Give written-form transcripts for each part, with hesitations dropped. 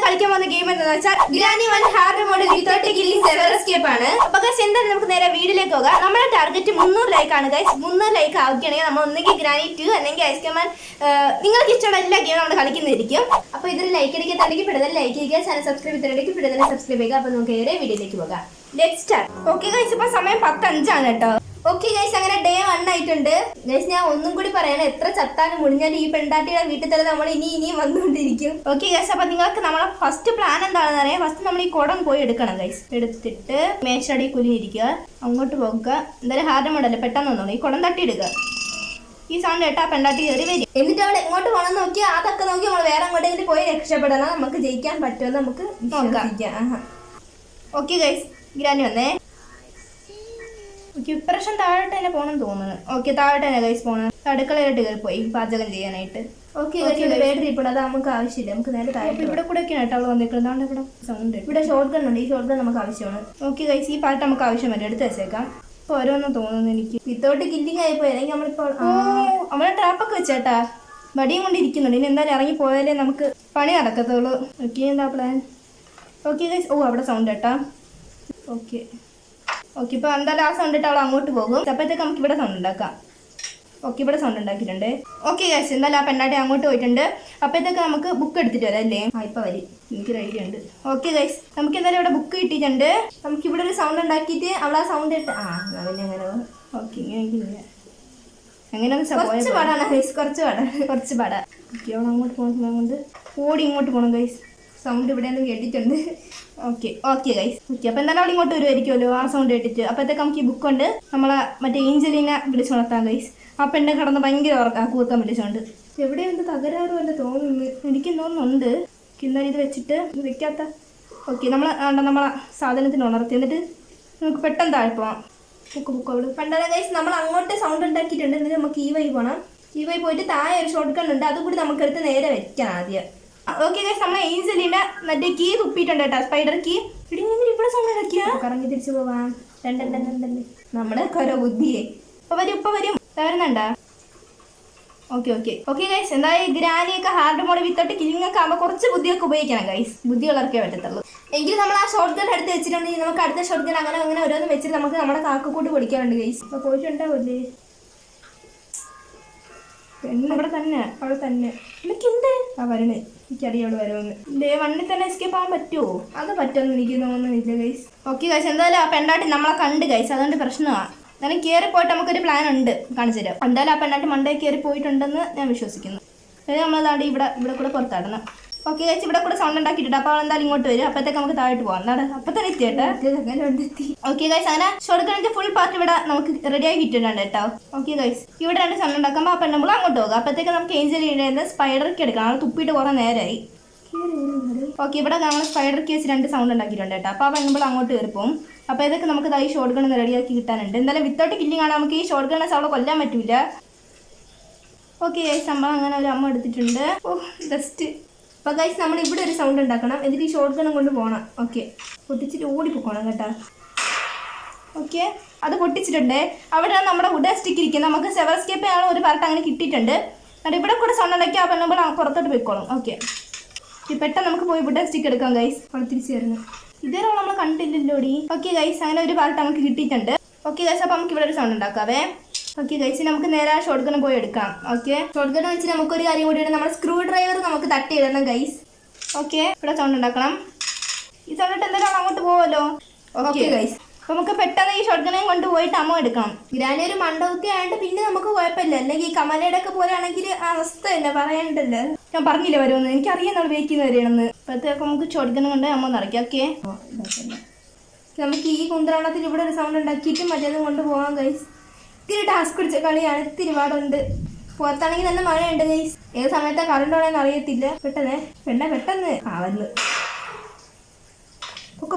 കളിക്കാൻ പോകുന്ന ഗെയിം എന്താണെന്ന് വെച്ചാൽ ഗ്രാനി 1 ഹാർഡ് മോഡിൽ 30 കില്ലിംഗ് സെർവർ എസ്കേപ്പ് ആണ്. അപ്പൊ ഗൈസ് എന്തായാലും നമുക്ക് നേരെ വീഡിയോയിലേക്ക് പോകാം. നമ്മുടെ ടാർഗറ്റ് 300 ലൈക്ക് ആണ് ഗൈസ്. 300 ലൈക്ക് ആവുകയാണെങ്കിൽ നമ്മൾ ഒന്നെങ്കിൽ ഗ്രാനി 2 അല്ലെങ്കിൽ ഐസ്കമാൻ നിങ്ങൾക്ക് ഇഷ്ടമുള്ള എല്ലാ ഗെയിമും നമ്മൾ കളിക്കുന്നതായിരിക്കും. അപ്പൊ ഇതിൽ ലൈക്ക് അടിക്കാത്തല്ലെങ്കിൽ പെടുതൽ ലൈക്ക് ചെയ്യുക, ചാനൽ സബ്സ്ക്രൈബ് ചെയ്തിട്ടുണ്ടെങ്കിൽ പെടുതൽ സബ്സ്ക്രൈബ് ചെയ്യുക. അപ്പൊ നമുക്ക് നേരെ വീഡിയോയിലേക്ക് പോകാം. Let's start. ഓക്കെ ഗൈസ്, ഇപ്പൊ സമയം 10:05 ആണ് കേട്ടോ. ഓക്കെ ഗൈസ്, അങ്ങനെ ഡേ 1 ആയിട്ടുണ്ട് ഗൈസ്. ഞാൻ ഒന്നും കൂടി പറയണം, എത്ര ചത്താനും മുടിഞ്ഞാലും ഈ പെണ്ടാട്ടിയുടെ വീട്ടിൽ തന്നെ നമ്മൾ ഇനിയും വന്നുകൊണ്ടിരിക്കും. ഓക്കെ ഗൈസ്, അപ്പൊ നിങ്ങൾക്ക് നമ്മളെ ഫസ്റ്റ് പ്ലാൻ എന്താണെന്ന് അറിയാം. ഫസ്റ്റ് നമ്മൾ ഈ കുടം പോയി എടുക്കണം ഗൈസ്. എടുത്തിട്ട് മേശടി കുലിയിരിക്കുക, അങ്ങോട്ട് പോകുക. എന്തായാലും ഹാർഡ് മോഡല്ലേ, പെട്ടെന്ന് വന്നോളൂ. ഈ കുടം തട്ടിയെടുക്കുക. ഈ സൗണ്ട് കേട്ടാ പെണ്ടാട്ടി കയറി വരും. എന്നിട്ട് അവിടെ എങ്ങോട്ട് പോകണം നോക്കി അതൊക്കെ നോക്കി നമ്മൾ വേറെ അങ്ങോട്ടെങ്കിലും പോയി രക്ഷപ്പെടണം. നമുക്ക് ജയിക്കാൻ പറ്റുമെന്ന് നമുക്ക് നോക്കാം. ഓക്കെ ഗൈസ്, ഗ്രാനി വന്നേ. ഇപ്രാവശ്യം താഴോട്ട് തന്നെ പോകണമെന്ന് തോന്നുന്നു. ഓക്കെ, താഴോട്ട് തന്നെ ഗൈസ് പോകണം. അടുക്കളയിലോട്ട് കയറി പോയി പാചകം ചെയ്യാനായിട്ട്. ഓക്കെ വേറെ ഇപ്പോൾ അത് നമുക്ക് ആവശ്യമില്ല. നമുക്ക് നേരെ താഴെ ഇവിടെ കൂടെ ഒക്കെയാണ് കേട്ടോ അവൾ വന്നിരിക്കുന്നത്. ഇവിടെ സൗണ്ട്, ഇവിടെ ഷോർട്ട് ഗൺ ഉണ്ട്. ഈ ഷോർട്ട് ഗൺ നമുക്ക് ആവശ്യമാണ്. ഓക്കെ ഗൈസ്, ഈ പാട്ട് നമുക്ക് ആവശ്യം വരും. എടുത്ത് വെച്ചേക്കാം. ഇപ്പൊ ഓരോന്നും തോന്നുന്നു എനിക്ക്. വിത്തൗട്ട് കില്ലിങ് ആയി പോയി. അല്ലെങ്കിൽ നമ്മളിപ്പോൾ നമ്മളെ ട്രാപ്പൊക്കെ വെച്ചേട്ടാ വടിയും കൊണ്ടിരിക്കുന്നുണ്ട്. ഇനി എന്തായാലും ഇറങ്ങി പോയാലേ നമുക്ക് പണി നടക്കത്തുള്ളൂ. ഓക്കെ, എന്താ പ്ലാൻ? ഓക്കെ ഗൈസ്, അവിടെ സൗണ്ട് കേട്ടാ. ഓക്കെ ഇപ്പൊ എന്തായാലും ആ സൗണ്ട് ഇട്ട് അവൾ അങ്ങോട്ട് പോകും. അപ്പോഴത്തേക്ക് നമുക്ക് ഇവിടെ സൗണ്ട് ഉണ്ടാക്കാം. ഓക്കെ, ഇവിടെ സൗണ്ട് ഉണ്ടാക്കിയിട്ടുണ്ട്. ഓക്കെ ഗൈസ്, എന്തായാലും ആ പെണ്ണാട്ടി അങ്ങോട്ട് പോയിട്ടുണ്ട്. അപ്പോഴത്തേക്ക് നമുക്ക് ബുക്ക് എടുത്തിട്ട് വരാം അല്ലേ? ഇപ്പൊ വരി, എനിക്കൊരു ഐഡിയ ഉണ്ട്. ഓക്കെ ഗൈസ്, നമുക്ക് എന്തായാലും ഇവിടെ ബുക്ക് കിട്ടിയിട്ടുണ്ട്. നമുക്ക് ഇവിടെ ഒരു സൗണ്ട് ഉണ്ടാക്കിയിട്ട് അവൾ ആ സൗണ്ട് ഇട്ട് പിന്നെ അങ്ങനെ. ഓക്കെ, അങ്ങനെ കുറച്ച് പാടാണ് ഗൈസ്, കുറച്ച് പാടാ. ഓക്കെ, അവൾ അങ്ങോട്ട് പോകുന്ന കൊണ്ട് ഓടി ഇങ്ങോട്ട് പോകണം ഗൈസ്. സൗണ്ട് ഇവിടെ ഒന്നും കേട്ടിട്ടുണ്ട്. Okay guys. ഓക്കെ, അപ്പോൾ എന്തായാലും അവിടെ ഇങ്ങോട്ട് വരുമായിരിക്കുമല്ലോ ആ സൗണ്ട് കേട്ടിട്ട്. അപ്പോഴത്തേക്ക് നമുക്ക് ഈ ബുക്ക് കൊണ്ട് നമ്മളെ മറ്റേ ഏഞ്ചലിനെ വിളിച്ചു വളർത്താം ഗൈസ്. ആ പെണ്ണെ കിടന്ന് ഭയങ്കര കൂർക്കാൻ വിളിച്ചോണ്ട്. എവിടെ എന്ത് തകരാറുമല്ല തോന്നുന്നു, എനിക്ക് തോന്നുന്നുണ്ട്. എന്തായാലും ഇത് വെച്ചിട്ട് വെക്കാത്ത. ഓക്കെ, നമ്മളെ സാധനത്തിന് ഉണർത്തി. എന്നിട്ട് നമുക്ക് പെട്ടെന്ന് താഴെ പോവാം. ബുക്ക് അവിടെ പണ്ടാല ഗൈസ്. നമ്മൾ അങ്ങോട്ട് സൗണ്ട് ഉണ്ടാക്കിയിട്ടുണ്ട്. എന്നിട്ട് നമുക്ക് ഈ വഴി പോകണം. ഈ വഴി പോയിട്ട് താഴെ ഒരു ഷോർട്ട് ഗൺ ഉണ്ട്, അതുകൂടി നമുക്കെടുത്ത് നേരെ വെക്കാം ആദ്യം. ഓക്കെ ഗൈസ്, നമ്മളെ ഏഞ്ചലിന്റെ മറ്റേ കീ തുപ്പിയിട്ടുണ്ട് കേട്ടോ, സ്പൈഡർ കീ. ഇവിടെ സൗണ്ട് ഉണ്ടാക്കിയാ കറങ്ങി തിരിച്ചു പോവാം. നമ്മുടെ ഓരോ ബുദ്ധിയെ. ഇപ്പൊ വരും തരുന്നുണ്ടാ. ഓക്കെ ഗൈസ്, എന്തായാലും ഗ്രാനിയൊക്കെ ഹാർഡ് മോഡ് വിത്തോട്ട് കില്ലിംഗ് ഒക്കെ ആകുമ്പോൾ കുറച്ച് ബുദ്ധിയൊക്കെ ഉപയോഗിക്കണം ഗൈസ്. ബുദ്ധി വളർക്കേ പറ്റത്തുള്ളൂ. എങ്കിലും നമ്മൾ ആ ഷോർട്ട് ഗൺ എടുത്ത് വെച്ചിട്ടുണ്ടെങ്കിൽ നമുക്ക് അടുത്ത ഷോർട്ട് ഗൺ അങ്ങനെ ഓരോന്ന് വെച്ചിട്ട് നമുക്ക് നമ്മുടെ കാക്കക്കൂട്ട് പൊടിക്കാറുണ്ട് ഗൈസ്. അപ്പൊ പോയിട്ടുണ്ടാവില്ലേ? അവിടെ തന്നെ എനിക്ക് എന്ത് വരണേ, എനിക്കറിയാം അവിടെ വരുമെന്ന്. ഡേ 1 തന്നെ എസ്കേപ്പ് ആവാൻ പറ്റുമോ? അത് പറ്റുമെന്ന് എനിക്ക് തോന്നുന്നില്ല ഗൈസ്. ഓക്കെ ഗൈസ്, എന്തായാലും ആ പെണ്ണാട്ടി നമ്മളെ കണ്ട് ഗൈസ്, അതുകൊണ്ട് പ്രശ്നമാണ്. എന്നാലും കയറി പോയിട്ട് നമുക്കൊരു പ്ലാൻ ഉണ്ട്, കാണിച്ചു തരാം. എന്തായാലും ആ പെണ്ണാട്ടി മണ്ടേ കയറി പോയിട്ടുണ്ടെന്ന് ഞാൻ വിശ്വസിക്കുന്നു. അതായത് നമ്മളതാണ്ട് ഇവിടെ കൂടെ പുറത്താടണം. ഓക്കെ ഗൈസ്, ഇവിടെ കൂടെ സൗണ്ട് ഉണ്ടാക്കിയിട്ടുണ്ട്. അപ്പോൾ എന്തായാലും ഇങ്ങോട്ട് വരും. അപ്പോഴത്തേക്ക് നമുക്ക് താഴോട്ട് പോകാം. എന്താണ് അപ്പം തന്നെ എത്തിയേട്ടാ. ഓക്കെ ഗൈസ്, അങ്ങനെ ഷോർട്ട് ഗണ്ണിന്റെ ഫുൾ പാർട്ട് ഇവിടെ നമുക്ക് റെഡി ആയി കിട്ടിയിട്ടുണ്ട് കേട്ടോ. ഓക്കെ ഗൈസ്, ഇവിടെ 2 സൗണ്ട് ഉണ്ടാക്കുമ്പോൾ അപ്പം നമ്മൾ അങ്ങോട്ട് പോകുക. അപ്പോഴത്തേക്ക് നമുക്ക് ഏഞ്ചലിന്റെ സ്പൈഡർക്ക് എടുക്കാം. നമ്മൾ തുപ്പിയിട്ട് കുറേ നേരമായി. ഓക്കെ, ഇവിടെ നമ്മൾ സ്പൈഡർ കേസ് 2 സൗണ്ട് ഉണ്ടാക്കിയിട്ടുണ്ട് കേട്ടോ. അപ്പോൾ നമ്മൾ അങ്ങോട്ട് കയറി പോകും. അപ്പോൾ ഇതൊക്കെ നമുക്ക് ഈ ഷോർട്ട് ഗണ്ണ് റെഡിയാക്കി കിട്ടാനുണ്ട്. എന്തായാലും വിത്തൗട്ട് കില്ലിംഗ് ആണ്, നമുക്ക് ഈ ഷോർട്ട് ഗണ്ണസ് അവളെ കൊല്ലാൻ പറ്റില്ല. ഓക്കെ ഗൈസ്, നമ്മൾ അങ്ങനെ ഒരു അമ്മ എടുത്തിട്ടുണ്ട്. ജസ്റ്റ് അപ്പോൾ ഗൈസ്, നമ്മൾ ഇവിടെ ഒരു സൗണ്ട് ഉണ്ടാക്കണം. എന്നിട്ട് ഈ ഷോർട്ട് ഗണ്ണും കൊണ്ട് പോകണം. ഓക്കെ, പൊട്ടിച്ചിട്ട് ഓടിപ്പോക്കണം കേട്ടോ. ഓക്കെ, അത് പൊട്ടിച്ചിട്ടുണ്ട്. അവിടെ നമ്മുടെ വുഡ് സ്റ്റിക്ക് ഇരിക്കുന്നത്. നമുക്ക് സെവർ സ്കേപ്പ് ആണ് ഒരു പാർട്ട് അങ്ങനെ കിട്ടിയിട്ടുണ്ട്. എന്നിട്ട് ഇവിടെ കൂടെ സൗണ്ട് ഉണ്ടാക്കി അപ്പോൾ നമ്മൾ പുറത്തോട്ട് പോയിക്കോളും. ഓക്കെ, പെട്ടെന്ന് നമുക്ക് പോയി വുഡ് സ്റ്റിക്ക് എടുക്കാം ഗൈസ്. തിരിച്ചു വരുന്നത് ഇതേപോലെ നമ്മൾ കണ്ടില്ലല്ലോടി. ഓക്കെ ഗൈസ്, അങ്ങനെ ഒരു പാർട്ട് നമുക്ക് കിട്ടിയിട്ടുണ്ട്. ഓക്കെ ഗൈസ്, അപ്പോൾ നമുക്ക് ഇവിടെ ഒരു സൗണ്ട് ഉണ്ടാക്കാവേ. ഓക്കെ ഗൈസ്, നമുക്ക് നേരെ ഷോർട്ട് ഗൺ പോയി എടുക്കാം. ഓക്കെ, ഷോർട്ട് ഗൺ വെച്ച് നമുക്കൊരു കാര്യം കൂടിയാണ്, നമ്മുടെ സ്ക്രൂ ഡ്രൈവർ നമുക്ക് തട്ടിയിടണം ഗൈസ്. ഓക്കെ, ഇവിടെ സൗണ്ട് ഉണ്ടാക്കണം. ഈ സൗണ്ട് ഇട്ട് എന്തായാലും അങ്ങോട്ട് പോവല്ലോ. ഓക്കെ ഗൈസ്, അപ്പോൾ നമുക്ക് പെട്ടെന്ന് ഈ ഷോർട്ട് ഗണ്ണേയും കൊണ്ട് പോയിട്ട് അമ്മ എടുക്കണം. ഗ്രാനി ഒരു മണ്ടകുത്തി ആയതുകൊണ്ട് പിന്നെ നമുക്ക് കുഴപ്പമില്ല. അല്ലെങ്കിൽ ഈ കമലയുടെ ഒക്കെ പോലെയാണെങ്കിൽ അവസ്ഥ തന്നെ പറയണ്ടല്ലോ. ഞാൻ പറഞ്ഞില്ലേ വരുമെന്ന്, എനിക്കറിയാം നമ്മൾ വെയിക്കുന്ന വരെയാണെന്ന്. അപ്പോഴത്തേക്ക് നമുക്ക് ഷോർട്ട് ഗൺ കൊണ്ട് അമ്മ നിറയ്ക്കാം. ഓക്കെ, നമുക്ക് ഈ കുന്തറാണത്തിൽ ഇവിടെ ഒരു സൗണ്ട് ഉണ്ടാക്കിയിട്ട് മറ്റേതും കൊണ്ട് പോകാം ഗൈസ്. ഇത്തിരി ടാസ്ക് പിടിച്ച കളിയാണ്, ഇത്തിരി പാടുണ്ട്. പുറത്താണെങ്കിൽ നല്ല മഴയുണ്ട് ഗൈസ്. ഏത് സമയത്താ കറണ്ട് ഓണെന്ന് അറിയത്തില്ല. പെട്ടെന്ന് ആവന്ന് പൊക്ക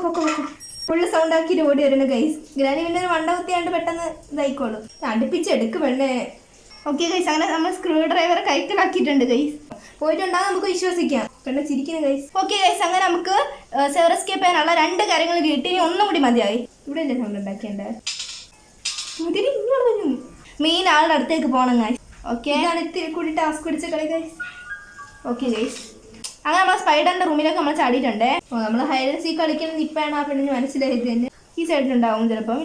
ഫുള്ള് സൗണ്ട് ആക്കിയിട്ട് ഓടി വരുന്നു ഗൈസ്. ഗ്രാനി പിന്നെ ഒരു മണ്ടകുത്തിയാണ്ട് പെട്ടെന്ന് ഇതായിക്കോളൂ. അടുപ്പിച്ചെടുക്ക് പെണ്ണേ. ഓക്കെ ഗൈസ്, അങ്ങനെ നമ്മൾ സ്ക്രൂ ഡ്രൈവർ കൈക്കലാക്കിയിട്ടുണ്ട് ഗൈസ്. പോയിട്ടുണ്ടാകും, നമുക്ക് വിശ്വസിക്കാം. പെണ്ണെ ചിരിക്കുന്നു ഗൈസ്. ഓക്കെ ഗൈസ്, അങ്ങനെ നമുക്ക് സെവർ എസ്കേപ്പ് ചെയ്യാനുള്ള 2 കാര്യങ്ങൾ കിട്ടി. ഇനി ഒന്നും കൂടി മതിയായി. ഇവിടെ അല്ലേ സൗണ്ട് ഉണ്ടാക്കേണ്ടത്? മെയിൻ ആളുടെ അടുത്തേക്ക് പോകണം ഗൈസ്. ഓക്കെ, ഇതാണ് ഇത്തിരി കൂടി ടാസ്ക് പിടിച്ച കളി ഗൈസ്. ഓക്കെ ഗൈസ്, അങ്ങനെ നമ്മൾ സ്പൈഡറിന്റെ റൂമിലേക്ക് നമ്മൾ ചാടിയിട്ടുണ്ട്. നമ്മൾ ഹൈഡ് ആൻഡ് സീക്ക് കളിക്കുന്നത് ഇപ്പോഴാണ് ആ പെണ്ണിന് മനസ്സിലായത് തന്നെ. ഈ സൈഡിലുണ്ടാവും ചിലപ്പം.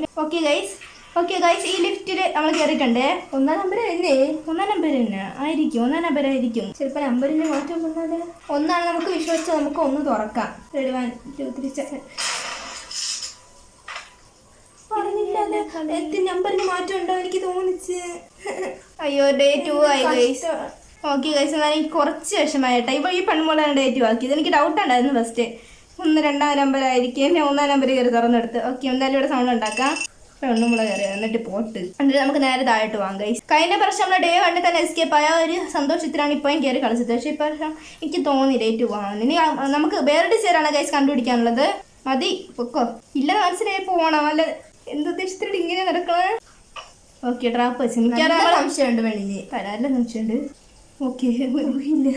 ഓക്കെ ഗൈസ് ഈ ലിഫ്റ്റിൽ നമ്മൾ കയറിയിട്ടുണ്ട്. 1-ാം നമ്പർ തന്നെ. 1-ാം നമ്പർ തന്നെ ആയിരിക്കും. 1-ാം നമ്പർ ആയിരിക്കും. ചിലപ്പോൾ നമ്പറിന് മാറ്റം വന്നാൽ 1 നമുക്ക് വിശ്വസിച്ച് നമുക്ക് 1 തുറക്കാം. 1 2 3 7 പറഞ്ഞില്ല നമ്പറിന് മാറ്റം ഉണ്ടോ എനിക്ക് തോന്നിച്ച്. അയ്യോ ഡേ 2 ആയി ഗൈസ്. ഓക്കെ ഗൈസ് എന്നാൽ എനിക്ക് കുറച്ച് വിഷമായിട്ടാ. ഇപ്പോൾ ഈ പെൺമോളാണ് ഡേ 2 ആക്കിയത്. എനിക്ക് ഡൗട്ട് ഉണ്ടായിരുന്നു ഫസ്റ്റ് 2-ാം നമ്പർ ആയിരിക്കും. ഞാൻ 1-ാം നമ്പർ കയറി തുറന്നെടുത്ത്. ഓക്കെ എന്തായാലും ഇവിടെ സൗണ്ട് ഉണ്ടാക്കാം. പെണ്ണുമുള കയറി എന്നിട്ട് പോട്ട് എന്നിട്ട് നമുക്ക് നേരെ താഴോട്ട് പോകാം ഗൈസ്. കഴിഞ്ഞ പ്രാവശ്യം നമ്മൾ ഡേ 1 തന്നെ എസ്കേപ്പ് ആയ ഒരു സന്തോഷത്തിലാണ് ഇപ്പോഴും കയറി കളിച്ചത്. പക്ഷേ ഇപ്രാവശ്യം എനിക്ക് തോന്നി ഡേ 2 പോകാൻ. ഇനി നമുക്ക് വേറെ ഡിസൈനാണ് ഗൈസ് കണ്ടുപിടിക്കാനുള്ളത്. മതി പൊക്കോ. ഇല്ലെന്ന് മനസ്സിലായി പോകണം. അല്ല എന്തുദ്ദേശത്തിലൂടെ ഇങ്ങനെ നടക്കണേ. ഓക്കെ ട്രാപ്പ് വെച്ച് എനിക്കറിയാം സംശയമുണ്ട് പെണ്ണിന്. പരാതില്ല സംശയമുണ്ട്. ഓക്കെ ഇല്ല.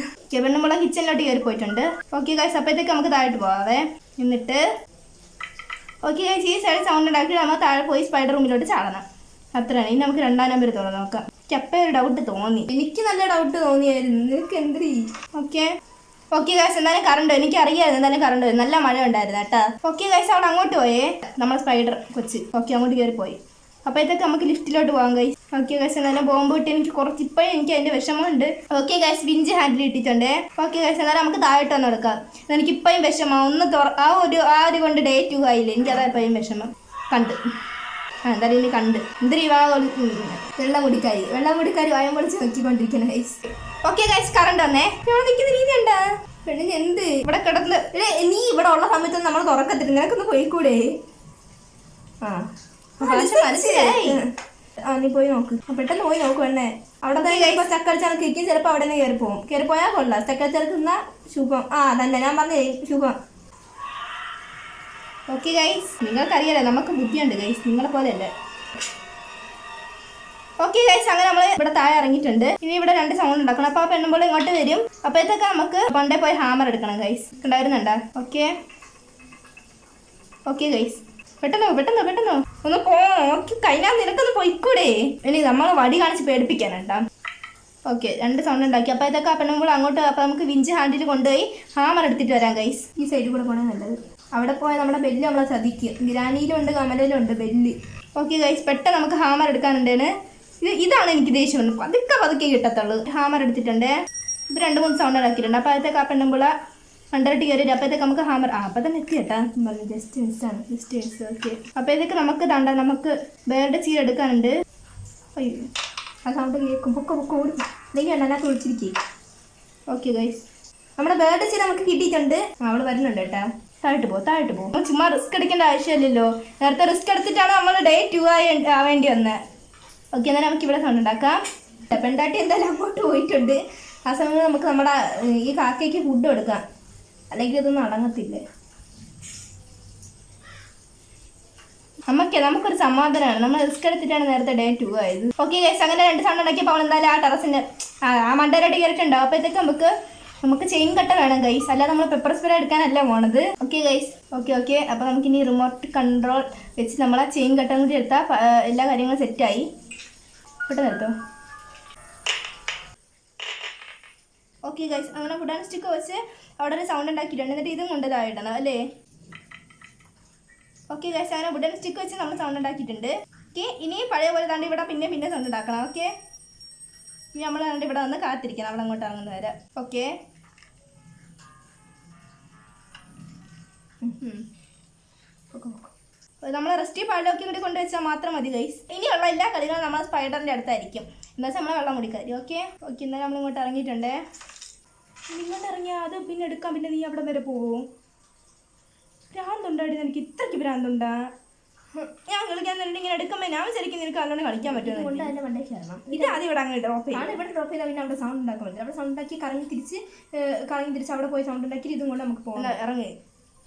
പെണ്ണുമുള കിച്ചണിലോട്ട് കയറി പോയിട്ടുണ്ട്. ഓക്കെ ഗൈസ് അപ്പോഴത്തേക്ക് നമുക്ക് താഴോട്ട് പോകാവേ. എന്നിട്ട് ഓക്കെ ഗൈസ് ഈ സൈഡ് സൗണ്ട് ഉണ്ടാക്കി നമ്മൾ താഴെ പോയി സ്പൈഡർ റൂമിലോട്ട് ചാടണം. അത്രയാണ്. ഇനി നമുക്ക് 2-ാം നമ്പർ തുറന്ന് നോക്കാം. എനിക്ക് അപ്പം ഒരു ഡൗട്ട് തോന്നി. എനിക്ക് നല്ല ഡൗട്ട് തോന്നിയായിരുന്നു. നിനക്ക് എന്തിരീ? ഓക്കെ ഗൈസ് എന്തായാലും കറണ്ട് എനിക്ക് അറിയാമായിരുന്നു. എന്തായാലും കറണ്ട് വരും. നല്ല മഴ ഉണ്ടായിരുന്നു കേട്ടോ. ഓക്കെ ഗൈസ് അവിടെ അങ്ങോട്ട് പോയേ നമ്മൾ സ്പൈഡർ കൊച്ച്. ഓക്കെ അങ്ങോട്ട് കയറി പോയി. അപ്പോഴത്തേക്ക് നമുക്ക് ലിഫ്റ്റിലോട്ട് പോകാം ഗൈസ്. ഓക്കെ ഗൈസ് എന്തായാലും പോകുമ്പോൾ ഇട്ട് എനിക്ക് കുറച്ച് ഇപ്പോഴും എനിക്ക് അതിൻ്റെ വിഷമമുണ്ട്. ഓക്കെ ഗൈസ് വിഞ്ച് ഹാൻഡിൽ ഇട്ടിട്ടുണ്ട്. ഓക്കെ ഗൈസ് എന്നാലും നമുക്ക് താഴോട്ട് വന്ന് എടുക്കാം. എനിക്ക് ഇപ്പോഴും വിഷമം ഒന്ന് ആ ഒരു കൊണ്ട് ഡേ 2 ആയില്ലേ. എനിക്കതാ ഇപ്പോഴും വിഷമം കണ്ട്. എന്തായാലും ഇനി കണ്ട് എന്തൊരു വെള്ളം കുടിക്കാരി വായം പൊളിച്ച് നോക്കിക്കൊണ്ടിരിക്കണം ഗൈസ്. ഓക്കെ ഗൈസ് കറണ്ട് വന്നേ. ഇവിടെ നിൽക്കുന്ന രീതി ഉണ്ടാ പെണ്ണിന് എന്ത് ഇവിടെ കിടന്ന് നീ ഇവിടെ ഉള്ള സമയത്ത് നമ്മൾ തുറക്കത്തില്ല. നിനക്കൊന്ന് പോയിക്കൂടെ? മനസ്സിലായി. നീ പോയി നോക്ക്. പെട്ടെന്ന് പോയി നോക്ക് പെണ്ണേ. അവിടെ തന്നെ ചക്കളിച്ചനക്ക് ഇരിക്കും. ചിലപ്പോൾ അവിടെ നിന്ന് കയറിപ്പോയാൽ കൊള്ളാം. ചക്കളിച്ചനക്ക് നിന്നാ ശുഭം. തന്നെ ഞാൻ പറഞ്ഞേ ശുഭം. ഓക്കെ ഗൈസ് നിങ്ങൾക്കറിയാലോ നമുക്ക് ബുദ്ധിയുണ്ട് ഗൈസ്. നിങ്ങളെ പോലെയല്ലേ. ഓക്കെ ഗൈസ് അങ്ങനെ നമ്മൾ ഇവിടെ താഴെ ഇറങ്ങിയിട്ടുണ്ട്. ഇനി ഇവിടെ 2 സൗണ്ട് ഉണ്ടാക്കണം. അപ്പോൾ ആ പെണ്ണുമ്പോൾ ഇങ്ങോട്ട് വരും. അപ്പോഴത്തേക്ക് നമുക്ക് പണ്ടേ പോയി ഹാമർ എടുക്കണം ഗൈസ്. ഉണ്ടായിരുന്നുണ്ടാ? ഓക്കെ ഗൈസ് പെട്ടെന്നോ ഒന്ന് നോക്കി കഴിഞ്ഞാൽ നിനക്കൊന്ന് പോയിക്കൂടെ? ഇനി നമ്മൾ വടി കാണിച്ച് പേടിപ്പിക്കാനുണ്ടാ. ഓക്കെ 2 സൗണ്ട് ഉണ്ടാക്കി. അപ്പോഴത്തേക്ക് ആ പെണ്ണുമ്പോൾ അങ്ങോട്ട്. അപ്പോൾ നമുക്ക് വിഞ്ച് ഹാൻഡിൽ കൊണ്ടുപോയി ഹാമർ എടുത്തിട്ട് വരാം ഗൈസ്. ഈ സൈഡിൽ കൂടെ പോകണേ നല്ലത്. അവിടെ പോയാൽ നമ്മുടെ ബെല്ല് നമ്മളെ ചതിക്കും. ഗ്രാനിയിലും ഉണ്ട് കമലയിലും ഉണ്ട് ബെല്ല്. ഓക്കെ ഗൈസ് പെട്ടെന്ന് നമുക്ക് ഹാമർ എടുക്കാനുണ്ടേന്. ഇതാണ് എനിക്ക് ദേഷ്യം. പതുക്കെ കിട്ടത്തുള്ളൂ. ഹാമർ എടുത്തിട്ടുണ്ട്. ഇപ്പോൾ 2-3 സൗണ്ട് ഉണ്ടാക്കിയിട്ടുണ്ട്. അപ്പോൾ അപ്പോഴത്തേക്ക് ആ പെണ്ണുമ്പോൾ അണ്ടറിട്ട് കയറിയിട്ട് അപ്പോഴത്തേക്ക് നമുക്ക് ഹാമർ അപ്പം തന്നെ എത്തി കേട്ടാ. ജസ്റ്റ് മിസ്സാണ്. ഓക്കെ അപ്പോഴത്തേക്ക് നമുക്ക് വേറെ ചീര എടുക്കാനുണ്ട്. അയ്യോ ആ സൗണ്ട് കേൾക്കും. പൊക്കെ ഓടും. അല്ലെങ്കിൽ അതിനകത്ത് വിളിച്ചിരിക്കേ. ഓക്കെ ഗൈസ് നമ്മുടെ വേറെ ചീര നമുക്ക് കിട്ടിയിട്ടുണ്ട്. അവൾ വരുന്നുണ്ട് കേട്ടാ. താഴോട്ട് പോകും. ചുമ്മാ റിസ്ക് എടുക്കേണ്ട ആവശ്യമില്ലല്ലോ. നേരത്തെ റിസ്ക് എടുത്തിട്ടാണ് നമ്മൾ ഡേ 2 ആവേണ്ടി വന്നത്. ഓക്കെ എന്നാൽ നമുക്ക് ഇവിടെ സൗണ്ട് ഉണ്ടാക്കാം. പെണ്ടാട്ടി എന്തായാലും അങ്ങോട്ട് പോയിട്ടുണ്ട്. ആ സമയം നമുക്ക് നമ്മുടെ ഈ കാക്കയ്ക്ക് ഫുഡ് കൊടുക്കാം. അല്ലെങ്കിൽ ഇതൊന്നും അടങ്ങത്തില്ലേ. നമുക്കൊരു സമാധാനമാണ്. നമ്മൾ റിസ്ക് എടുത്തിട്ടാണ് നേരത്തെ ഡേ 2 ആയത്. ഓക്കെ ഗൈസ് അങ്ങനെ 2 സൗണ്ട് ഉണ്ടാക്കിയപ്പോൾ അവൾ എന്തായാലും ആ ടെറസിൻ്റെ ആ മണ്ടയിലോട്ട് കയറിയിട്ടുണ്ടാവും. അപ്പോഴത്തേക്ക് നമുക്ക് ചെയിൻ കട്ട വേണം ഗൈസ്. അല്ലാതെ നമ്മൾ പെപ്പർ സ്പ്രേ എടുക്കാനല്ല പോണത്. ഓക്കെ ഗൈസ് ഓക്കെ അപ്പോൾ നമുക്കിനി റിമോട്ട് കൺട്രോൾ വെച്ച് നമ്മൾ ആ ചെയിൻ കട്ട കൂടി എടുത്താൽ എല്ലാ കാര്യങ്ങളും സെറ്റായി. പെട്ടെന്ന് എടുത്തോ. ഓക്കെ ഗൈസ് അങ്ങനെ വുഡൻ സ്റ്റിക്ക് വെച്ച് അവിടെ ഒരു സൗണ്ട് ഉണ്ടാക്കിയിട്ടുണ്ട്. എന്നിട്ട് ഇതും കൊണ്ടതായിട്ടാണ് അല്ലേ. ഓക്കെ ഗൈസ് അങ്ങനെ വുഡൻ സ്റ്റിക്ക് വെച്ച് നമ്മൾ സൗണ്ട് ഉണ്ടാക്കിയിട്ടുണ്ട്. ഓക്കെ ഇനി പഴയ പോലെ താണ്ട് ഇവിടെ പിന്നെ സൗണ്ട് ഉണ്ടാക്കണം. ഓക്കെ ഇനി നമ്മൾ ഇവിടെ വന്ന് കാത്തിരിക്കണം. അവിടെ അങ്ങോട്ട് ഇറങ്ങുന്ന വരെ. ഓക്കെ നമ്മൾ റെസ്റ്റി പാലിലൊക്കെ കൂടി കൊണ്ടുവച്ചാൽ മാത്രം മതി ഗൈസ്. ഇനിയുള്ള എല്ലാ കളികളും നമ്മൾ സ്പൈഡറിൻ്റെ അടുത്തായിരിക്കും. എന്താ വെച്ചാൽ നമ്മൾ വെള്ളം കുടിക്കാരി. ഓക്കെ എന്നാലും നമ്മൾ ഇങ്ങോട്ട് ഇറങ്ങിയിട്ടുണ്ടേ. ഇങ്ങോട്ട് ഇറങ്ങിയാൽ അത് പിന്നെ എടുക്കാം. പിന്നെ നീ അവിടെ വരെ പോകും. ഭ്രാന്തുണ്ടായിട്ട് എനിക്ക് ഇത്രയ്ക്ക് ഭ്രാന്തുണ്ടാ. ഞാൻ കളിക്കാൻ തന്നെ ഇങ്ങനെ എടുക്കുമ്പോൾ ഞാൻ ശരിക്കും നിനക്ക് അതുകൊണ്ട് കളിക്കാൻ പറ്റുമോ? ഇത് ആദ്യം ഇവിടെ അങ്ങ് ഡ്രോപ്പ് ചെയ്യും. ഇവിടെ ഡ്രോപ്പ് ചെയ്താൽ പിന്നെ അവിടെ സൗണ്ട് ഉണ്ടാക്കാൻ പറ്റില്ല. അവിടെ സൗണ്ട് ഉണ്ടാക്കി കറങ്ങി തിരിച്ച് അവിടെ പോയി സൗണ്ട് ഉണ്ടാക്കി ഇതും കൊണ്ട് നമുക്ക് പോകാം. ഇറങ്ങി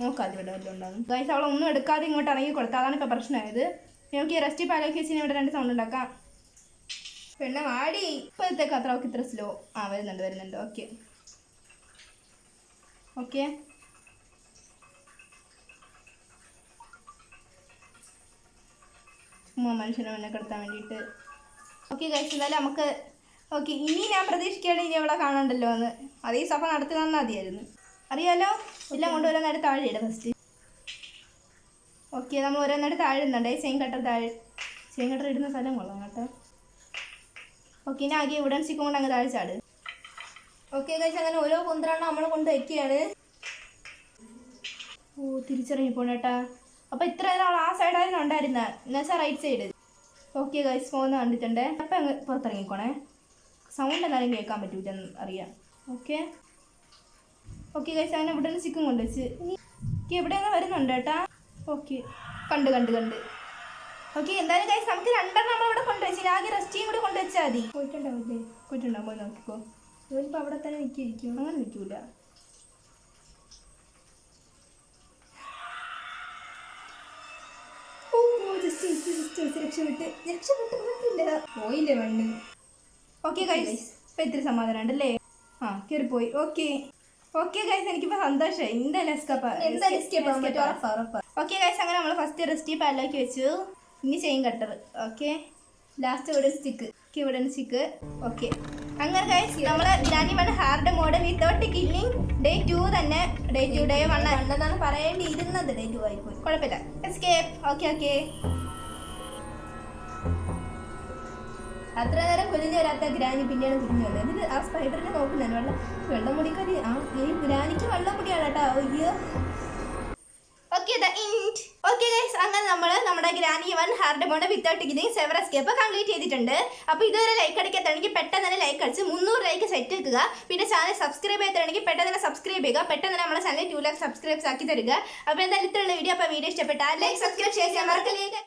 നോക്കാം അത് ഇവിടെ വല്ലതും ഉണ്ടാകും. ഗൈസ് അവളൊന്നും എടുക്കാതെ ഇങ്ങോട്ട് ഇറങ്ങി കൊടുത്താൽ അതാണ് ഇപ്പോൾ പ്രശ്നമായത്. നമുക്ക് ഈ റെസ്റ്റി പാലൊക്കെ വെച്ച് ഇവിടെ 2 സൗണ്ട് ഉണ്ടാക്കാം. പിന്നെ വാടി ഇപ്പോഴത്തേക്ക് അത്ര അവൾക്ക് ഇത്ര സ്ലോ വരുന്നുണ്ട്. ഓക്കെ ചുമ്മാ മനുഷ്യനെ മുന്നേ കിടത്താൻ വേണ്ടിയിട്ട്. ഓക്കെ ഗൈസ് എന്തായാലും നമുക്ക് ഇനി ഞാൻ പ്രതീക്ഷിക്കുകയാണ് ഇനി അവളെ കാണണ്ടല്ലോ എന്ന്. അതേ സഭ നടത്തി തന്നാൽ മതിയായിരുന്നു. അറിയാലോ. എല്ലാം കൊണ്ട് ഓരോന്നായിട്ട് താഴെ ഇടും ഫസ്റ്റ്. ഓക്കെ, നമ്മൾ ഓരോന്നായിട്ട് താഴെ ഇടുന്നുണ്ട്. ചെയിൻ കട്ടർ ഇടുന്ന സ്ഥലം കൊള്ളാം കേട്ടോ. ഓക്കെ, ഇനി ആകെ ഉടൻ സ്റ്റിക്കും കൊണ്ട് അങ്ങ് താഴെ ചാട്. ഓക്കെ ഗൈസ്, അങ്ങനെ ഓരോ കുന്ത്രെണ്ണം നമ്മൾ കൊണ്ട് വയ്ക്കുകയാണ്. ഓ, തിരിച്ചിറങ്ങിപ്പോണേട്ടാ. അപ്പോൾ ഇത്ര നേരം ആ സൈഡായിരുന്നു ഉണ്ടായിരുന്നത്, എന്നുവെച്ചാൽ റൈറ്റ് സൈഡ്. ഓക്കെ ഗൈസ്, പോകുന്ന കണ്ടിട്ടുണ്ട്. അപ്പം അങ്ങ് പുറത്തിറങ്ങിക്കോണേ. സൗണ്ട് എന്നാലും കേൾക്കാൻ പറ്റൂലെന്ന് അറിയാം. ഓക്കെ ഗൈസ്, അങ്ങനെ ഇവിടെ നിന്ന് ചിക്കൻ കൊണ്ടുവച്ച് ഓക്കെ എവിടെയാണ് വരുന്നുണ്ട് കേട്ടാ. ഓക്കെ, കണ്ട് ഓക്കെ. എന്തായാലും ഗൈസ്, നമുക്ക് 2 നമ്മളിവിടെ കൊണ്ടുവച്ചു. ആകെ റെസ്റ്റിയും കൂടി കൊണ്ടുവച്ചാൽ മതി. പോയിട്ടുണ്ടാവും, പോയി നോക്കിക്കോ. ഇവരിപ്പോൾ അവിടെ തന്നെ നിൽക്കിയിരിക്കും. അങ്ങനെ നിൽക്കൂല. രക്ഷപ്പെട്ടില്ല, പോയില്ലേ മണ്ണ്. ഓക്കെ ഗൈസ്, ഇപ്പം ഇത്തിരി സമാധാനം ഉണ്ടല്ലേ. ആ, കയറിപ്പോയി. ഓക്കെ ഗൈസ്, എനിക്കിപ്പോൾ സന്തോഷമായി. എന്തായാലും ഓക്കെ ഗൈസ്, അങ്ങനെ നമ്മൾ ഫസ്റ്റ് റെസ്റ്റ് പാലിലാക്കി വെച്ചു. ഇനി chain cutter. Okay, last wooden stick. Okay, അങ്ങനെ ഗൈസ്, നമ്മൾ Granny 1 hard mode without killing day 2 തന്നെ. ഡേ 1 എന്നാണ് പറയേണ്ടിയിരുന്നത്. ഡേ 2 ആയിപ്പോയി, കുഴപ്പമില്ല. എസ്കേപ്പ്. ഓക്കെ. അത്ര നേരം കുലിഞ്ഞ് വരാത്ത ഗ്രാനി പിന്നെയാണ് കുലിഞ്ഞു വന്നത്. എന്നിട്ട് ആ സ്പൈഡറിനെ നോക്കുന്നുണ്ട്. വെള്ളം മുടിക്കാരി. ഈ ഗ്രാനിക്ക് വെള്ളം മുടിയാണ് കേട്ടോ. അയ്യോ. ഓക്കെ ഗൈസ്, അങ്ങനെ നമ്മൾ നമ്മുടെ Granny 1 hard mode without killing sewer escape complete ചെയ്തിട്ടുണ്ട്. അപ്പോൾ ഇതുവരെ ലൈക്ക് അടിക്കാത്താണെങ്കിൽ പെട്ടെന്ന് തന്നെ ലൈക്ക് അടിച്ച് 300 ലൈക്ക് സെറ്റ് ആക്കുക. പിന്നെ ചാനൽ സബ്സ്ക്രൈബ് ചെയ്തിട്ടുണ്ടെങ്കിൽ പെട്ടെന്ന് തന്നെ സബ്സ്ക്രൈബ് ചെയ്യുക. പെട്ടെന്ന് തന്നെ നമ്മുടെ ചാനൽ 2 lakh സബ്സ്ക്രൈബ്സ് ആക്കി തരിക. അപ്പോൾ എന്തായാലും ഇത്രയുള്ള വീഡിയോ. അപ്പോൾ വീഡിയോ ഇഷ്ടപ്പെട്ടാൽ ലൈക്ക് സബ്സ്ക്രൈബ് ചെയ്യാൻ മറക്കല്ലേ.